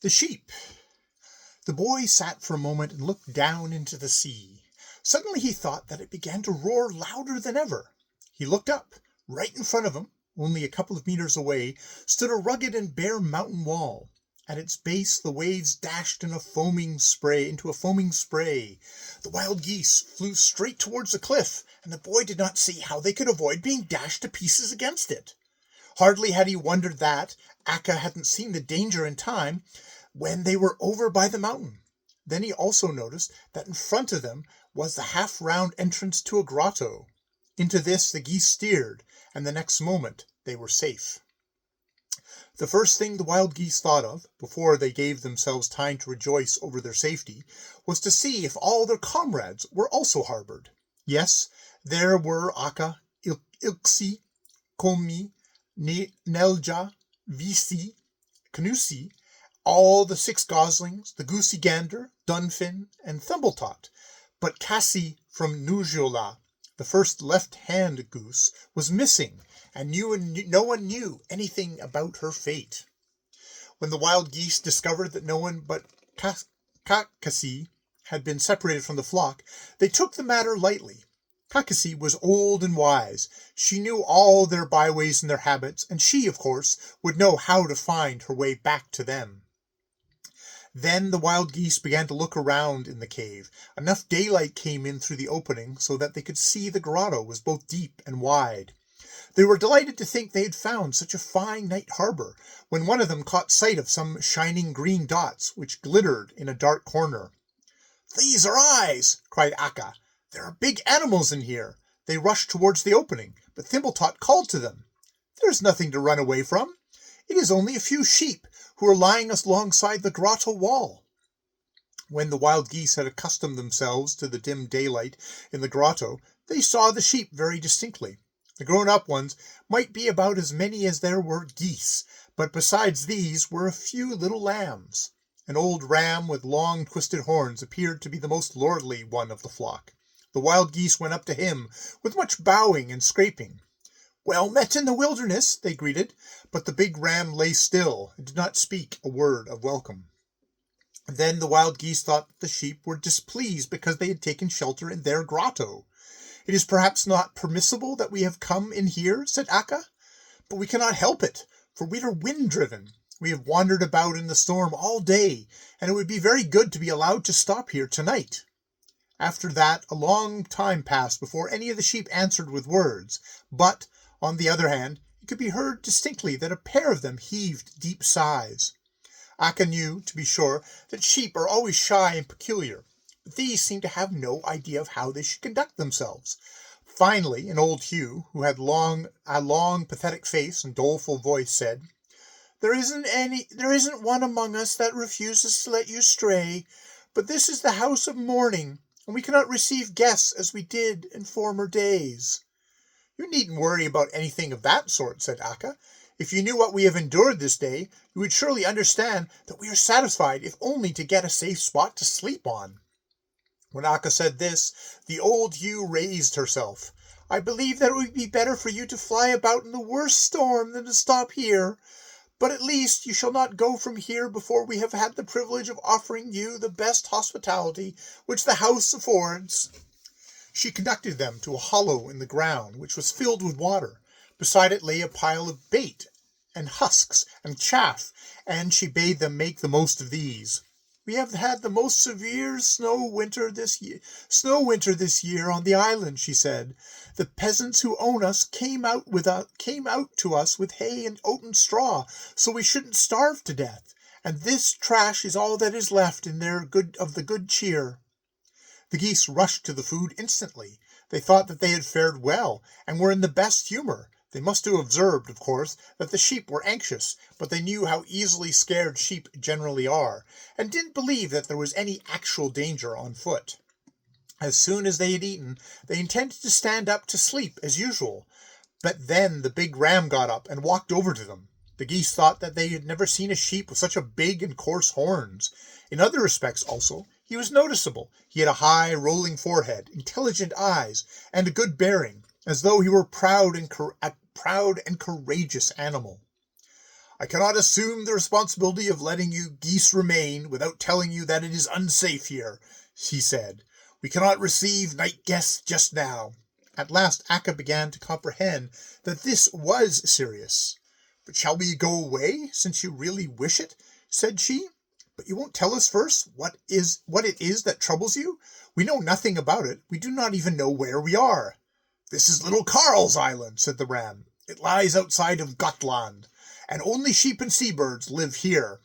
The sheep. The boy sat for a moment and looked down into the sea. Suddenly he thought that it began to roar louder than ever. He looked up. Right in front of him, only a couple of meters away, stood a rugged and bare mountain wall. At its base the waves dashed into a foaming spray. The wild geese flew straight towards the cliff, and the boy did not see how they could avoid being dashed to pieces against it. Hardly had he wondered that Akka hadn't seen the danger in time when they were over by the mountain. Then he also noticed that in front of them was the half-round entrance to a grotto. Into this the geese steered, and the next moment they were safe. The first thing the wild geese thought of, before they gave themselves time to rejoice over their safety, was to see if all their comrades were also harbored. Yes, there were Akka, Ilksi, Komi, Nelja, Visi, Knusi, all the 6 goslings, the goosey gander, Dunfin, and Thumbletot. But Cassie from Nujola, the first left-hand goose, was missing, and no one knew anything about her fate. When the wild geese discovered that no one but Kakasi had been separated from the flock, they took the matter lightly. Kakasi was old and wise. She knew all their byways and their habits, and she, of course, would know how to find her way back to them. Then the wild geese began to look around in the cave. Enough daylight came in through the opening so that they could see the grotto was both deep and wide. They were delighted to think they had found such a fine night harbor, when one of them caught sight of some shining green dots which glittered in a dark corner. "These are eyes!" cried Akka. "There are big animals in here." They rushed towards the opening, but Thimbletot called to them. "There is nothing to run away from. It is only a few sheep who are lying alongside the grotto wall." When the wild geese had accustomed themselves to the dim daylight in the grotto, they saw the sheep very distinctly. The grown-up ones might be about as many as there were geese, but besides these were a few little lambs. An old ram with long twisted horns appeared to be the most lordly one of the flock. The wild geese went up to him with much bowing and scraping. "Well met in the wilderness," they greeted, but the big ram lay still and did not speak a word of welcome. Then the wild geese thought that the sheep were displeased because they had taken shelter in their grotto. "It is perhaps not permissible that we have come in here," said Akka, "but we cannot help it, for we are wind-driven. We have wandered about in the storm all day, and it would be very good to be allowed to stop here tonight." After that a long time passed before any of the sheep answered with words, but, on the other hand, it could be heard distinctly that a pair of them heaved deep sighs. Akka knew, to be sure, that sheep are always shy and peculiar, but these seemed to have no idea of how they should conduct themselves. Finally, an old Hugh, who had a long pathetic face and doleful voice, said, There isn't one among us that refuses to let you stray, but this is the house of mourning, and we cannot receive guests as we did in former days." "You needn't worry about anything of that sort," said Akka. "If you knew what we have endured this day, you would surely understand that we are satisfied if only to get a safe spot to sleep on." When Akka said this, the old Hugh raised herself. "I believe that it would be better for you to fly about in the worst storm than to stop here. But at least you shall not go from here before we have had the privilege of offering you the best hospitality which the house affords." She conducted them to a hollow in the ground which was filled with water. Beside it lay a pile of bait and husks and chaff, and she bade them make the most of these. "We have had the most severe snow winter this year on the island," she said. "The peasants who own us came out to us with hay and oaten straw, so we shouldn't starve to death. And this trash is all that is left in of the good cheer." The geese rushed to the food instantly. They thought that they had fared well, and were in the best humor. They must have observed, of course, that the sheep were anxious, but they knew how easily scared sheep generally are, and didn't believe that there was any actual danger on foot. As soon as they had eaten, they intended to stand up to sleep as usual, but then the big ram got up and walked over to them. The geese thought that they had never seen a sheep with such big and coarse horns. In other respects also, he was noticeable. He had a high, rolling forehead, intelligent eyes, and a good bearing, as though he were a proud and courageous animal. I cannot assume the responsibility of letting you geese remain without telling you that it is unsafe here, he said. We cannot receive night guests just now. At last Akka began to comprehend that this was serious. But shall we go away, since you really wish it? Said she. But you won't tell us first what it is that troubles you? We know nothing about it. We do not even know where we are. This is Lttl Krl's island, said the ram. It lies outside of Gotland, and only sheep and seabirds live here.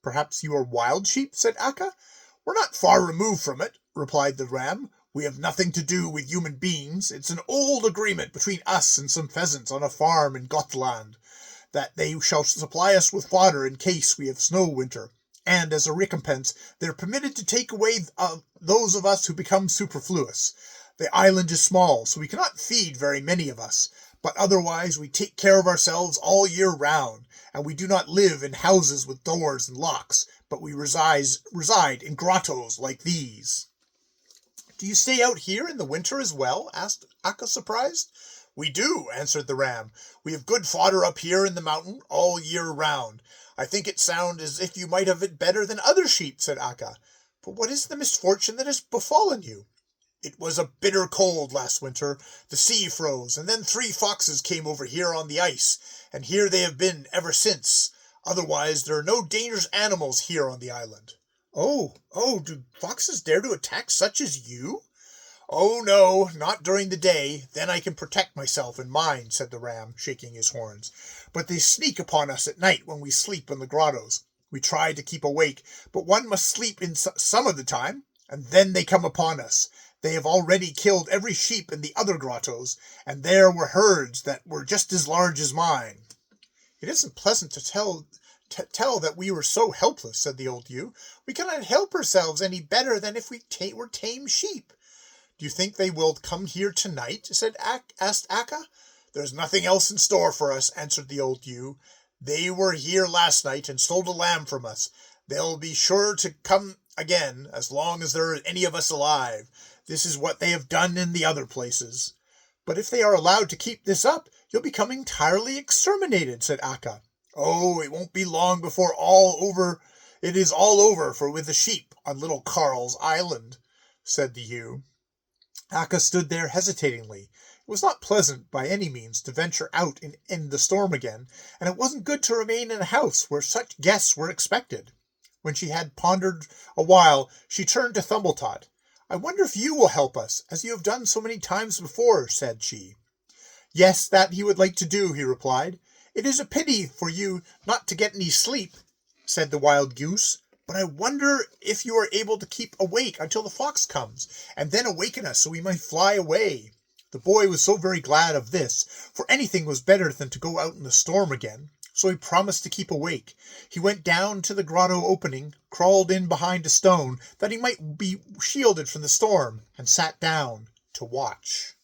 Perhaps you are wild sheep, said Akka. We're not far removed from it, replied the ram. We have nothing to do with human beings. It's an old agreement between us and some pheasants on a farm in Gotland, that they shall supply us with fodder in case we have snow winter, and as a recompense they're permitted to take away those of us who become superfluous. The island is small, so we cannot feed very many of us, but otherwise we take care of ourselves all year round, and we do not live in houses with doors and locks, but we reside in grottos like these. Do you stay out here in the winter as well? Asked Akka, surprised. We do, answered the ram. We have good fodder up here in the mountain all year round. I think it sounds as if you might have it better than other sheep, said Akka. But what is the misfortune that has befallen you? It was a bitter cold last winter. The sea froze, and then 3 foxes came over here on the ice, and here they have been ever since. Otherwise, there are no dangerous animals here on the island. Oh, do foxes dare to attack such as you? Oh, no, not during the day. Then I can protect myself and mine, said the ram, shaking his horns. But they sneak upon us at night when we sleep in the grottos. We try to keep awake, but one must sleep in some of the time, and then they come upon us. They have already killed every sheep in the other grottos, and there were herds that were just as large as mine. It isn't pleasant to tell that we were so helpless, said the old ewe. We cannot help ourselves any better than if we were tame sheep. Do you think they will come here tonight? Asked Akka. There's nothing else in store for us, answered the old ewe. They were here last night and stole a lamb from us. They'll be sure to come again as long as there are any of us alive. This is what they have done in the other places. But if they are allowed to keep this up, you'll become entirely exterminated, said Akka. Oh, it won't be long before it is all over with the sheep on Lttl Krl's island, said the ewe. Akka stood there hesitatingly. It was not pleasant by any means to venture out in the storm again, and it wasn't good to remain in a house where such guests were expected. When she had pondered a while, she turned to Thumbletot. I wonder if you will help us, as you have done so many times before, said she. Yes, that he would like to do, he replied. It is a pity for you not to get any sleep, said the wild goose. But I wonder if you are able to keep awake until the fox comes, and then awaken us so we might fly away. The boy was so very glad of this, for anything was better than to go out in the storm again, so he promised to keep awake. He went down to the grotto opening, crawled in behind a stone, that he might be shielded from the storm, and sat down to watch.